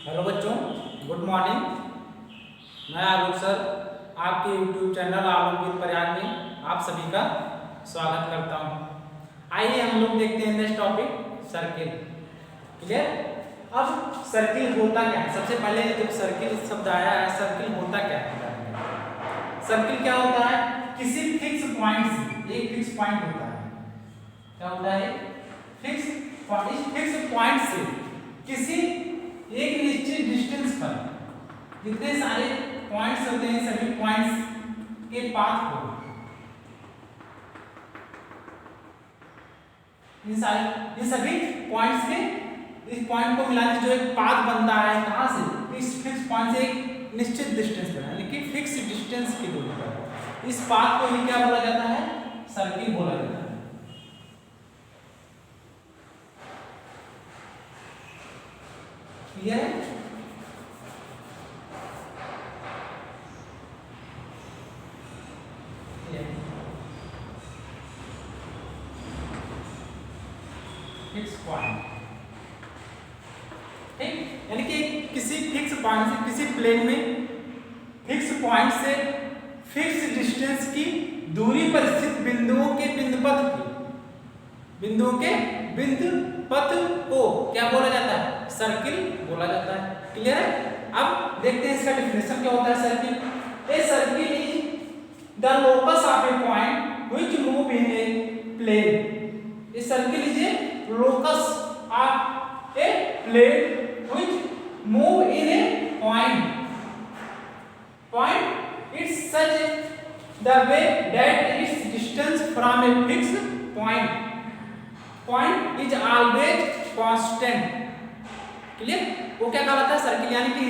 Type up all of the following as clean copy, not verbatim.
Hello बच्चों, good morning. मैं आलोक sir आपके YouTube channel Alok with Prayag में आप सभी का स्वागत करता हूं। आइए हम लोग देखते हैं नेक्स्ट टॉपिक सर्किल। क्लियर? अब सर्किल होता क्या है? सबसे पहले जब सर्किल शब्द आया है, सर्किल होता क्या है? सर्किल क्या होता है? किसी फिक्स पॉइंट से एक फिक्स पॉइंट होता है। क्या होता है? Fix point. इस फिक्स पॉइंट से किसी एक निश्चित डिस्टेंस पर जितने सारे पॉइंट्स होते हैं सभी पॉइंट्स के पाथ को इन सभी पॉइंट्स के इस पॉइंट को मिलाने जो एक पाथ बनता है कहां से? इस फिक्स पॉइंट से एक निश्चित डिस्टेंस पर यानी कि फिक्स डिस्टेंस की दूरी पर इस पाथ को ही क्या बोला जाता है? सर्किल बोला जाता है। क्लियर है? फिक्स पॉइंट, ठीक, यानी कि किसी फिक्स पॉइंट से किसी प्लेन में फिक्स पॉइंट से फिक्स डिस्टेंस की दूरी पर स्थित बिंदुओं के बिंदुपथ को क्या बोला जाता है? सर्किल बोला जाता है। क्लियर है? अब देखते हैं इसका डेफिनेशन क्या होता है। Circle, a circle is the locus of a point which move in a plane. A circle is a locus of a plane which move in a point it's such the way that its distance from a fixed point is always constant। Clear? वो क्या कहलाता है? Circle, यानी कि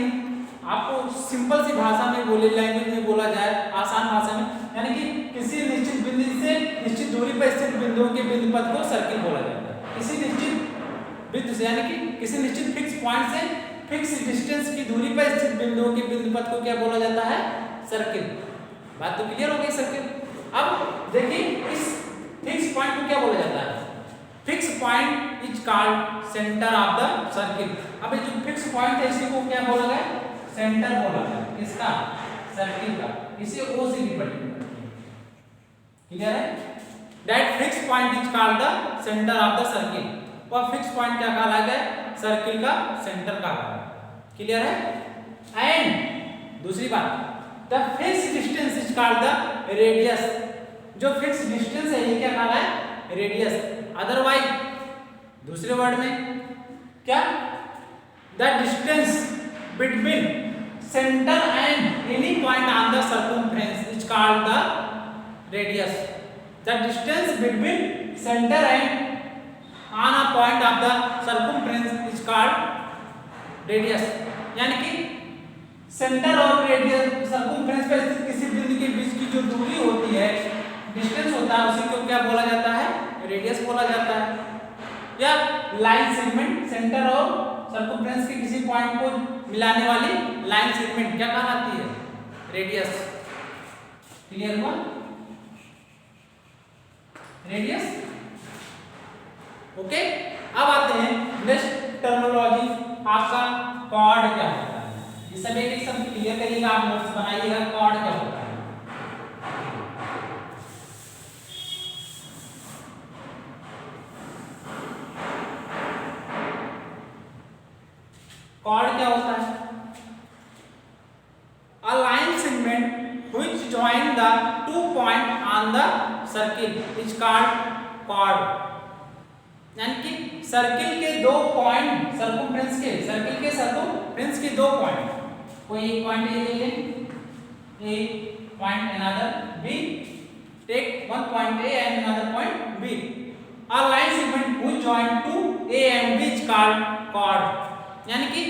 आपको simple सी भाषा में बोले लैंग्वेज में बोला जाए, आसान भाषा में, यानी कि किसी निश्चित बिंदु से निश्चित दूरी पर स्थित बिंदुओं के बिंदुपथ को सर्किल बोला जाता है। किसी निश्चित बिंदु से यानी कि किसी निश्चित फिक्स पॉइंट से फिक्स डिस्टेंस की दूरी पर स्थित बिंदुओं के बिंदुपथ को क्या बोला जाता है? सर्किल। बात तो क्लियर हो गई सर्किल। अब देखिए इस फिक्स पॉइंट को क्या बोला जाता है? Fix point is called centre of the circle. अब ये जो फिक्स पॉइंट है इसी को क्या बोला गया? सेंटर बोला गया। किसका? सर्किल का। इसे ओ से रिप्रेजेंट करते हैं। क्लियर है? That fixed point is called the center of the circle। वह फिक्स पॉइंट क्या कहा गया? सर्किल का सेंटर कहा गया। क्लियर है? एंड दूसरी बात, the fix distance is called the radius. जो फिक्स डिस्टेंस है ये क्या कहा है? रेडियस। अदरवाइज दूसरे वर्ड में क्या? The distance between centre and any point on the circumference is called the radius. The distance between center and on a point of the circumference is called radius। यानी कि centre और radius circumference पर स्थित किसी बिंदु के बीच की जो दूरी होती है, डिस्टेंस होता है, उसी को क्या बोला जाता है? रेडियस बोला जाता है। या लाइन सेगमेंट, सेंटर और सर्कमफ्रेंस के किसी पॉइंट को मिलाने वाली लाइन सेगमेंट क्या कहलाती है? रेडियस। क्लियर हुआ? रेडियस। ओके, अब आते हैं नेक्स्ट टर्मिनोलॉजी, आपका कॉर्ड क्या होता है? ये सब एक सब क्लियर करिएगा, आप नोट्स बनाइएगा। कॉर्ड क्या होता है? कॉर्ड क्या होता है? A line segment which join the two point on the circle is called chord। यानी कि सर्किल के दो पॉइंट सर्कमफ्रेंस के सर्किल के सर्कमफ्रेंस के दो पॉइंट, कोई एक पॉइंट ए ले लें, A point another B, take one point A and another point B. A line segment which join two A and B is called chord। यानी कि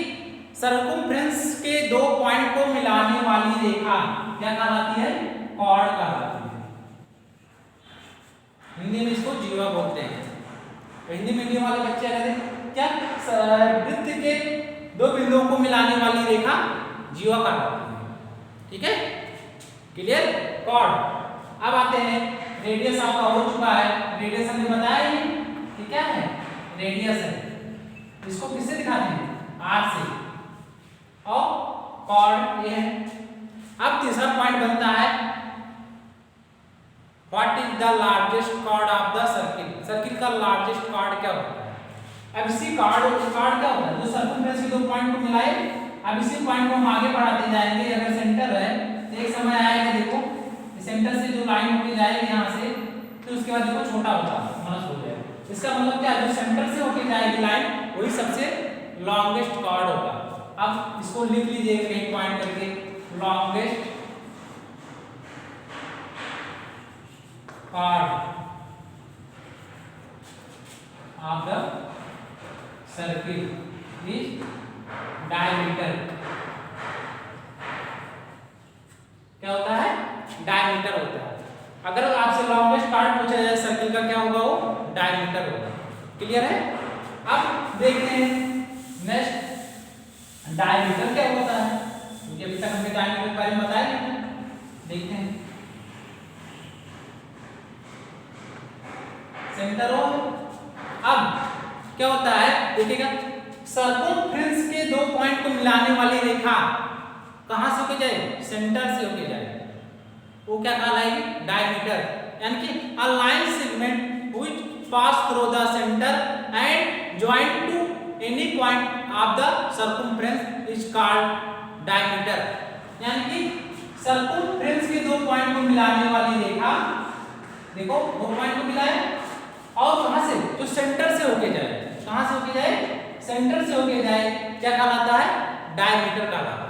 सर्कमफ्रेंस के दो पॉइंट को मिलाने वाली रेखा क्या कहलाती है? कॉर्ड कहलाती है। हिंदी में इसको जीवा बोलते हैं। तो हिंदी मीडियम वाले बच्चे कहते क्या? वृत्त के दो बिंदुओं को मिलाने वाली रेखा जीवा कहलाती है। ठीक है? क्लियर? कॉर्ड। अब आते हैं, रेडियस आपका हो चुका है। रेडियस हमने बताया ही कि क्या है? रेडियस है। इसको किससे दिखाते हैं? आर से। और कॉर्ड ये है। अब तीसरा पॉइंट बनता है what is the largest chord of the circle. Circle का लार्जेस्ट कॉर्ड क्या होता है? अब इसी कॉर्ड क्या होता है जो सर्कमफ्रेंस के दो पॉइंट को मिलाए। अब इसी पॉइंट को हम आगे बढ़ाते जाएंगे। अगर सेंटर है तो एक समय आएगा, देखो सेंटर से जो लाइन होके जाएगी यहाँ से, तो उसके बाद देखो छोटा होता माइनस हो जाएगा। इसका मतलब क्या है, जो सेंटर से होके जाएगी लाइन वही सबसे लॉन्गेस्ट कॉर्ड होगा। अब इसको लिख लीजिए कहीं पॉइंट करके, longest chord of the circle is diameter. क्या होता है? डायमीटर होता है। अगर आपसे लॉन्गेस्ट कॉर्ड पूछा जाए सर्किल का, क्या होगा? वो डायमीटर होगा। क्लियर है? अब देखते हैं नेक्स्ट डायमीटर क्या होता है, क्योंकि अभी तक हमने डायमीटर के बारे में बताया नहीं। देखते हैं सेंटर हो। अब क्या होता है देखिएगा, सर्कमफ्रेंस के दो पॉइंट को मिलाने वाली रेखा कहां से होके जाए? सेंटर से होके जाए, वो क्या कहलाएगी? डायमीटर। यानी कि a line segment which pass through the centre and join to any point of the circumference is called diameter. यानी कि सर्कमफ्रेंस के दो पॉइंट को मिलाने वाली रेखा, देखो दो पॉइंट को मिलाए और कहां से? जो सेंटर से होके जाए। कहां से होके जाए? सेंटर से होके जाए, क्या कहलाता है? डायमीटर कहलाता है।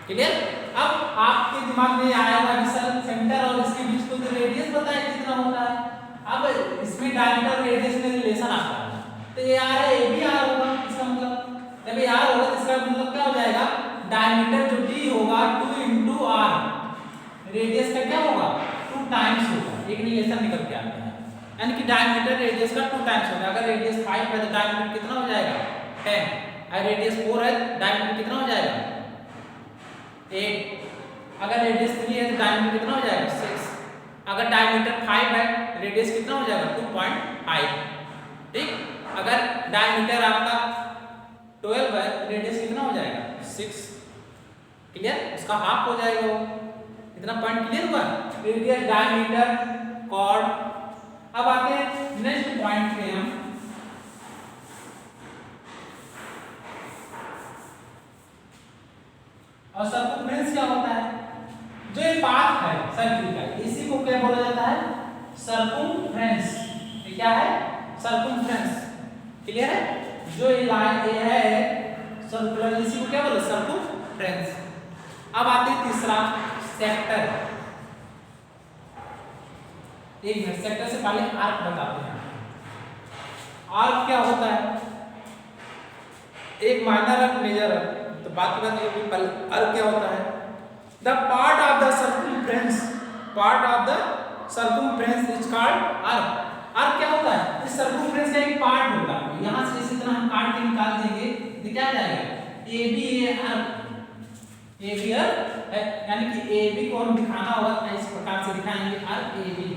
क्लियर? अब आपके दिमाग में आया होगा कि सर सेंटर और इसके बीच को तो रेडियस बताया कितना होता है। अब इसमें डायमीटर और रेडियस में रिलेशन आता है, तो ये आर है, ये भी आर होगा। इसका मतलब जब ये आर होगा तो इसका मतलब क्या हो जाएगा? डायमीटर जो डी होगा 2 इंटू आर, रेडियस का क्या होगा? 2 टाइम्स होगा। एक रिलेशन निकल के आता है, यानी कि डायमीटर रेडियस का 2 टाइम्स होगा। अगर रेडियस 5 है तो डायमीटर कितना हो जाएगा? 10। अगर रेडियस 4 है तो डायमीटर कितना हो जाएगा? 8। अगर रेडियस 3 है तो डायमीटर कितना हो जाएगा? 6। अगर डायमीटर 5 है रेडियस कितना हो जाएगा? 2.5। ठीक। अगर डायमीटर आपका 12 है रेडियस कितना हो जाएगा? 6। क्लियर? उसका हाफ हो जाएगा वो। इतना पॉइंट क्लियर हुआ? Radius, diameter, chord. अब आते हैं नेक्स्ट पॉइंट पे हम। और सर्कमफ्रेंस क्या होता है? जो ये पाथ है सर्किल का, इसी को क्या बोला जाता है? सर्कमफ्रेंस। ये क्या है? सर्कमफ्रेंस। क्लियर है? जो ये लाइन ये है सर्कुलर, इसी को क्या बोला? सर्कमफ्रेंस। अब आते हैं तीसरा, सेक्टर। एक मिनट, सेक्टर से पहले आर्क बताते हैं। आर्क क्या होता है? एक माइनर आर्क, मेजर आर्क। तो बात की बात ये कि पहले आर्क क्या होता है? The part of the circumference, part of the circumference is called arc. Arc क्या होता है? इस सर्कमफ्रेंस का एक पार्ट होगा। यहां से इसी तरह हम काट के निकाल देंगे तो क्या जाएगा? A B a arc. A B arc है, यानी कि ए बी को हम दिखाना होगा इस प्रकार से दिखाएंगे, आर्क ए बी।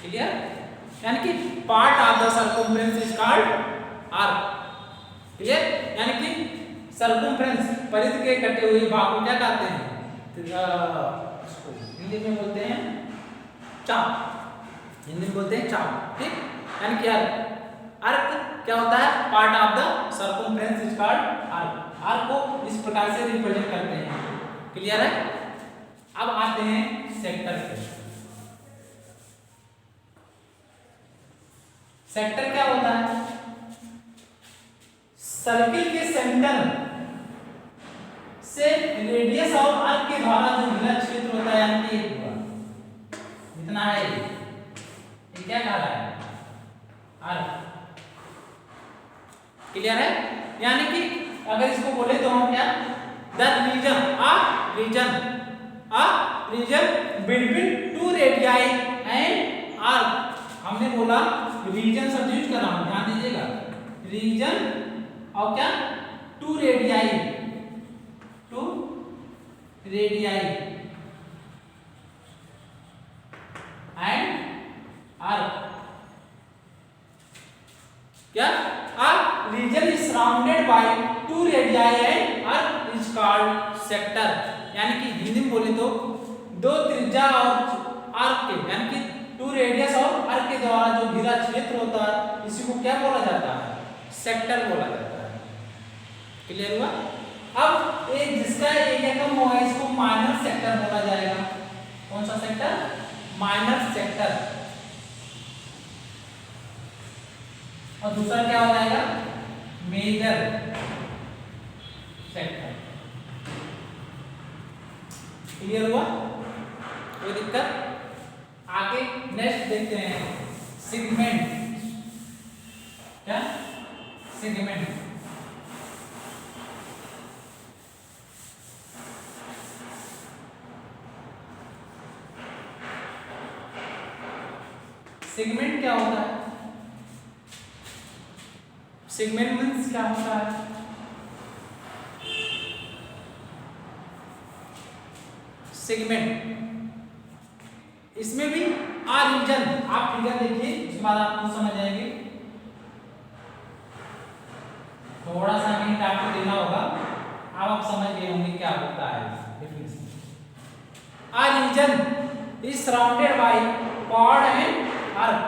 क्लियर? यानी कि part of the circumference is called arc. Clear? यानी कि सर्कमफ्रेंस, परिधि के कटे हुए भाग को क्या कहते हैं? हिंदी में बोलते हैं चाप। हिंदी में बोलते हैं चाप। ठीक? यानी कि आर्क। आर्क क्या होता है? Part of the circumference is called arc. Arc को इस प्रकार से रिप्रेजेंट करते हैं। क्लियर है? अब आते हैं सेक्टर पे। सेक्टर क्या होता है? सर्किल के सेंटर से रेडियस और आर्क के द्वारा जो मिला क्षेत्र होता है, यानी कि जितना है ये क्या कहा है? आर्क। क्लियर है? यानी कि अगर इसको बोले तो हम क्या? The region between 2 radii and arc. हमने बोला रीजन शब्द यूज कर रहा हूं, ध्यान दीजिएगा। रीजन और क्या? 2 रेडियाई एंड आर्क। क्या a region is surrounded by two radii and arc is called sector। यानी कि हिंदी में बोले तो दो त्रिज्या और आर्क के यानी कि टू रेडियस और आर्क के द्वारा जो घिरा क्षेत्र होता है इसी को क्या बोला जाता है, सेक्टर बोला जाता है। क्लियर हुआ? अब एक जिसका एरिया कम होगा इसको माइनर सेक्टर बोला जाएगा। कौन सा सेक्टर? Minor sector. और दूसरा क्या हो जाएगा? Major sector. क्लियर हुआ? कोई दिक्कत? आगे नेक्स्ट देखते हैं सेगमेंट। क्या? सेगमेंट। सेगमेंट क्या होता है? सेगमेंट मीन्स क्या होता है? सेगमेंट इसमें भी रीजन, आप फिगर देखिए उसके बाद आपको समझ आएगी। थोड़ा सा हिंट आपको देना होगा, आप समझ गए होंगे क्या होता है। Region is surrounded by chord and arc.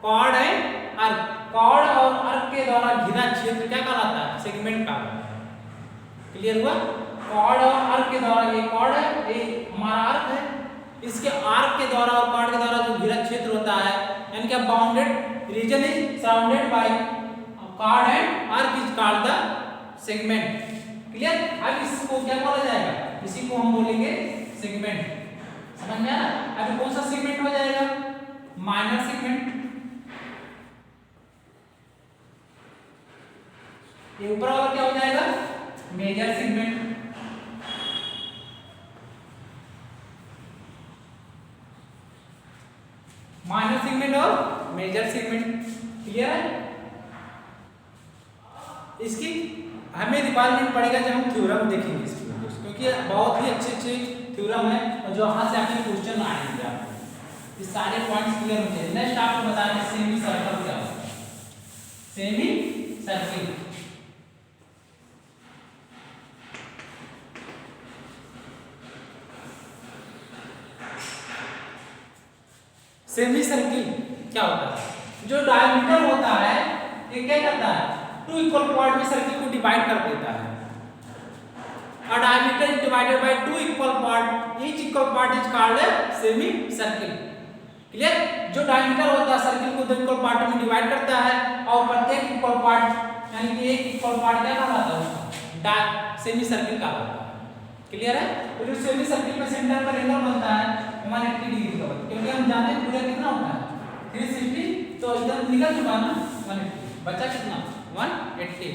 Chord and arc, chord और आर्क के द्वारा घिरा क्षेत्र क्या कहलाता है? सेगमेंट कहलाता है। क्लियर हुआ? कॉर्ड और आर्क के द्वारा, ये कॉर्ड है, ये हमारा आर्क है, इसके आर्क के द्वारा और कॉर्ड के द्वारा जो घिरा क्षेत्र होता है यानी कि bounded region is surrounded by chord and arc is called the segment. Clear? अब इसको क्या बोला जाएगा? इसी को हम बोलेंगे सेगमेंट। समझ में आया? अभी कौन सा सेगमेंट हो जाएगा? Minor segment. ये ऊपर वाला क्या हो जाएगा? Major segment. माइनर सेगमेंट और मेजर सेगमेंट। क्लियर है? इसकी हमें रिक्वायरमेंट पड़ेगा जब हम थ्योरम देखेंगे इसकी, क्योंकि बहुत ही अच्छे अच्छे थ्योरम है और जो वहां से आपके क्वेश्चन आएंगे आपको ये सारे पॉइंट्स क्लियर होंगे। नेक्स्ट आपको बताना सेमी सर्कल क्या होता है। सेमी सर्कल सेमी सर्किल क्या होता है? जो डायमीटर होता है ये क्या करता है? टू इक्वल पार्ट में सर्किल को डिवाइड कर देता है। A diameter is divided by two equal part. Each equal part is called a semicircle. Clear? जो डायमीटर होता है सर्किल को दो इक्वल पार्ट में डिवाइड करता है और प्रत्येक इक्वल पार्ट यानी कि एक इक्वल पार्ट क्या कहलाता है? उसका सेमी सर्किल कहलाता है। क्लियर है? तो जो सेमी सर्किल में सेंटर पर एंगल बनता है 180 डिग्री का, क्योंकि हम जानते हैं पूरा कितना होता है 360, तो इधर निकल चुका ना 180, बचा कितना 180।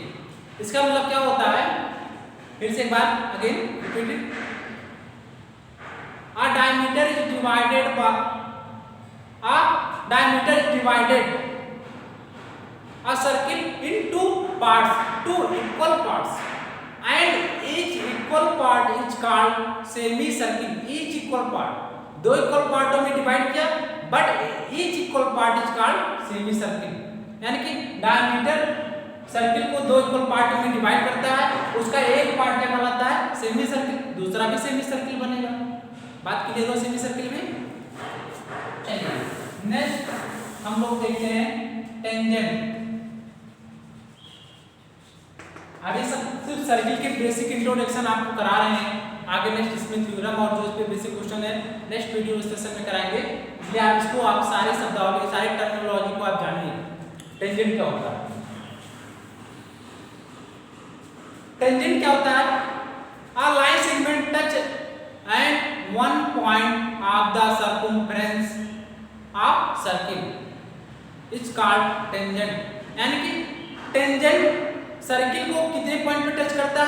इसका मतलब क्या होता है? फिर से एक बार again repeat it. A diameter is divided by a circle in two parts, two equal parts, and each equal part is called semicircle. Each equal part, दो इक्वल पार्टों में डिवाइड किया, but each equal part is called semicircle। यानी कि diameter circle को दो equal part में divide करता है, उसका एक पार्ट क्या कहलाता है? सेमी सर्किल, दूसरा भी सेमी सर्किल बनेगा। बात क्लियर हो सेमी सर्किल में? चलिए नेक्स्ट हम लोग देखते हैं टेंजेंट। अभी सब सिर्फ सर्किल के बेसिक इंट्रोडक्शन आपको करा रहे हैं, आगे नेक्स्ट इसमें थ्योरम और जो इस पे बेसिक क्वेश्चन है नेक्स्ट वीडियो सेशन में कराएंगे, इसलिए आप इसको आप सारे शब्दावली सारी टर्मिनोलॉजी को आप जानिए। टेंजेंट क्या होता है? टेंजेंट क्या होता है? A line segment touch and one point of the circumference of circle is called tangent। यानी कि टेंजेंट सर्किल को कितने पॉइंट पे टच करता है?